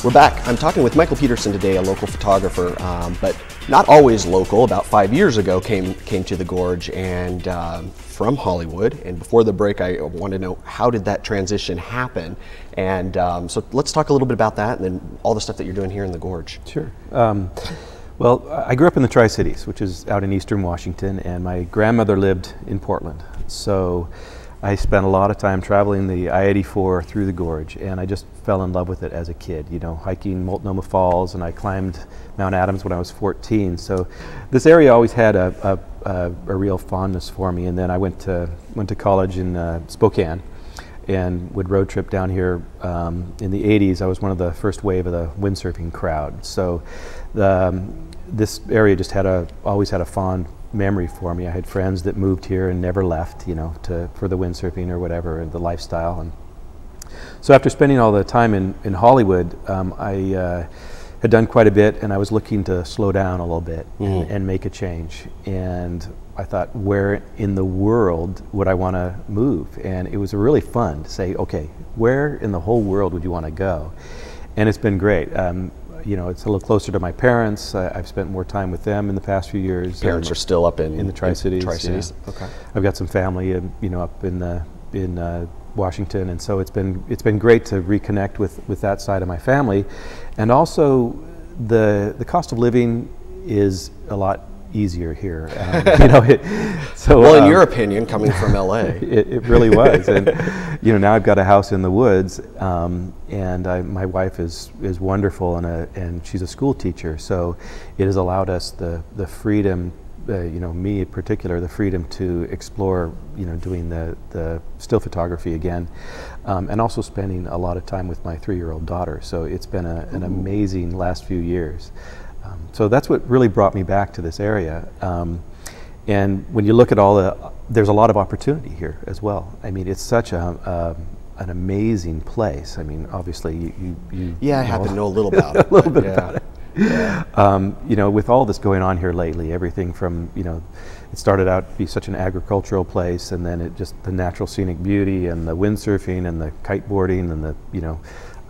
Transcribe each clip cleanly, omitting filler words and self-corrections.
We're back. I'm talking with Michael Peterson today, a local photographer, but not always local. About 5 years ago, came to the Gorge and from Hollywood. And before the break, I wanted to know, how did that transition happen? And so let's talk a little bit about that, and then all the stuff that you're doing here in the Gorge. Sure. Well, I grew up in the Tri-Cities, which is out in eastern Washington, and my grandmother lived in Portland. So I spent a lot of time traveling the I-84 through the Gorge, and I just fell in love with it as a kid, you know, hiking Multnomah Falls, and I climbed Mount Adams when I was 14. So this area always had a real fondness for me. And then I went to college in Spokane and would road trip down here. In the 80s, I was one of the first wave of the windsurfing crowd. So this area just always had a fond memory for me. I had friends that moved here and never left, you know, for the windsurfing or whatever, and the lifestyle. And so after spending all the time in Hollywood, I had done quite a bit, and I was looking to slow down a little bit and make a change. And I thought, where in the world would I want to move? And it was really fun to say, okay, where in the whole world would you want to go? And it's been great. You know, it's a little closer to my parents. I've spent more time with them in the past few years. Parents are still up in the Tri-Cities. Tri-Cities. Yeah. Okay. I've got some family, you know, up in Washington, and so it's been great to reconnect with that side of my family, and also the cost of living is a lot easier here. You know, well, in your opinion, coming from LA, it really was. And you know, now I've got a house in the woods, and my wife is wonderful, and she's a school teacher. So it has allowed us the freedom. You know, me in particular, the freedom to explore, you know, doing the still photography again, and also spending a lot of time with my 3-year-old daughter. So it's been an amazing last few years. So that's what really brought me back to this area. And when you look at there's a lot of opportunity here as well. I mean, it's such an amazing place. I mean, obviously you I happen to know a little about it. A little bit about it. Yeah. You know, with all this going on here lately, everything from, you know, it started out to be such an agricultural place, and then the natural scenic beauty and the windsurfing and the kiteboarding and you know,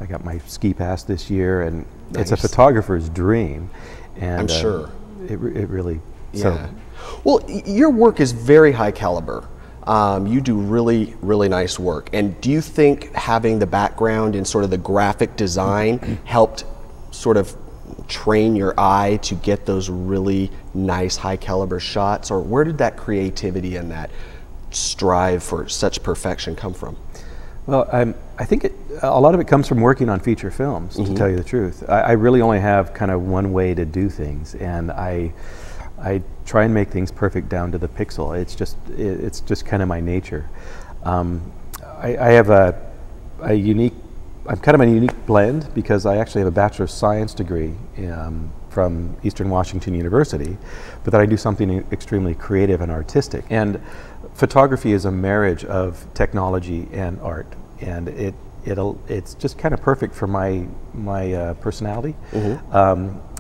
I got my ski pass this year, and nice. It's a photographer's dream. And I'm sure. It really, yeah. So. Well, your work is very high caliber. You do really, really nice work. And do you think having the background in sort of the graphic design helped sort of train your eye to get those really nice high caliber shots? Or where did that creativity and that strive for such perfection come from? Well, I think a lot of it comes from working on feature films, to tell you the truth. I really only have kind of one way to do things, and I try and make things perfect down to the pixel. It's just kind of my nature. I have a unique, I'm kind of a unique blend, because I actually have a Bachelor of Science degree from Eastern Washington University, but that I do something extremely creative and artistic. And photography is a marriage of technology and art, and it's just kind of perfect for my personality.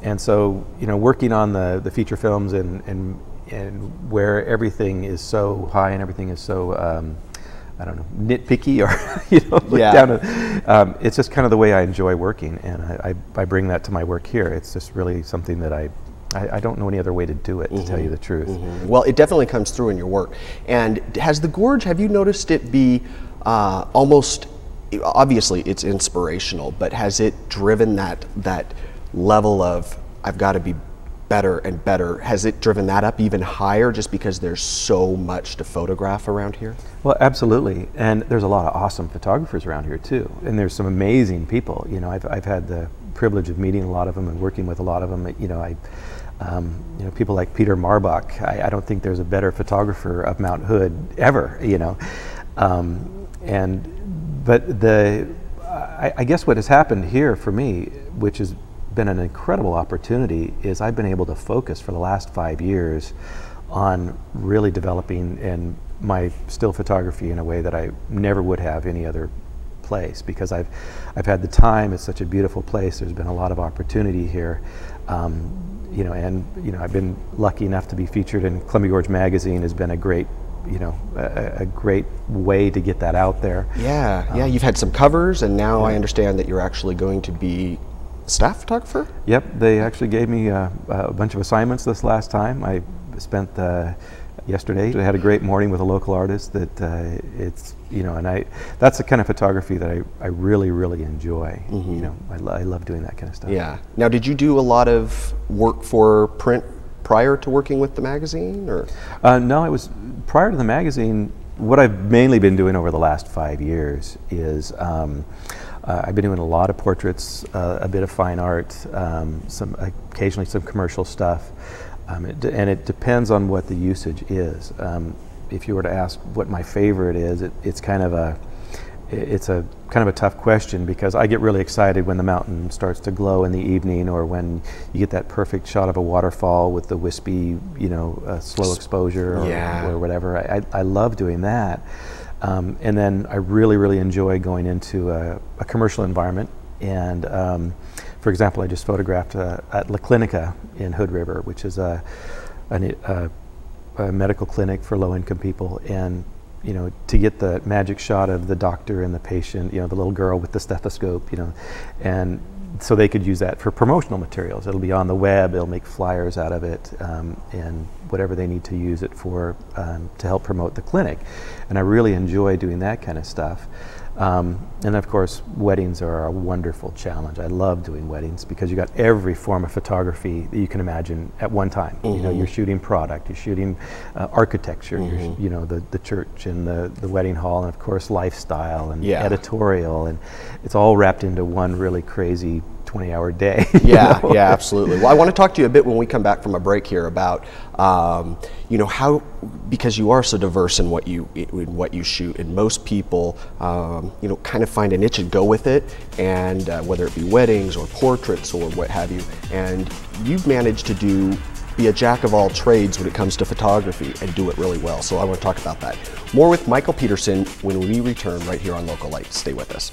And so, you know, working on the feature films and where everything is so high and everything is so I don't know, nitpicky, or you know, down to, it's just kind of the way I enjoy working, and I bring that to my work here. It's just really something that I don't know any other way to do it, to tell you the truth. Well, it definitely comes through in your work. And has the Gorge, have you noticed it be almost, obviously it's inspirational, but has it driven that level of, I've got to be better and better? Has it driven that up even higher just because there's so much to photograph around here? Well, absolutely. And there's a lot of awesome photographers around here too. And there's some amazing people. You know, I've had the privilege of meeting a lot of them and working with a lot of them. You know, you know, people like Peter Marbach. I don't think there's a better photographer of Mount Hood ever, you know. But I guess what has happened here for me, which has been an incredible opportunity, is I've been able to focus for the last 5 years on really developing my still photography in a way that I never would have any other place, because I've had the time. It's such a beautiful place. There's been a lot of opportunity here. You know, and you know, I've been lucky enough to be featured in Columbia Gorge Magazine. Has been a great, you know, a great way to get that out there. Yeah, yeah. You've had some covers, and now I understand that you're actually going to be staff photographer? Yep, they actually gave me a bunch of assignments this last time. I spent yesterday. I had a great morning with a local artist that it's, you know, and that's the kind of photography that I really, really enjoy. Mm-hmm. You know, I love doing that kind of stuff. Yeah. Now, did you do a lot of work for print prior to working with the magazine, or? No, it was prior to the magazine. What I've mainly been doing over the last 5 years is I've been doing a lot of portraits, a bit of fine art, occasionally some commercial stuff. And it depends on what the usage is. If you were to ask what my favorite is, it's kind of a tough question, because I get really excited when the mountain starts to glow in the evening, or when you get that perfect shot of a waterfall with the wispy, you know, slow exposure, or whatever. I love doing that. And then I really, really enjoy going into a commercial environment. And for example, I just photographed at La Clinica in Hood River, which is a medical clinic for low-income people. And you know, to get the magic shot of the doctor and the patient, you know, the little girl with the stethoscope, you know, and so they could use that for promotional materials. It'll be on the web, they'll make flyers out of it, and whatever they need to use it for to help promote the clinic. And I really enjoy doing that kind of stuff. And of course, weddings are a wonderful challenge. I love doing weddings because you got every form of photography that you can imagine at one time. Mm-hmm. You know, you're shooting product, you're shooting architecture, mm-hmm. you're, you know, the church and the wedding hall, and of course lifestyle and editorial, and it's all wrapped into one really crazy 20-hour day. Yeah, know? Yeah, absolutely. Well, I want to talk to you a bit when we come back from a break here about, you know, how, because you are so diverse in what you shoot, and most people, you know, kind of find a niche and go with it, and whether it be weddings or portraits or what have you, and you've managed to be a jack of all trades when it comes to photography and do it really well. So I want to talk about that. More with Michael Peterson when we return right here on Localite. Stay with us.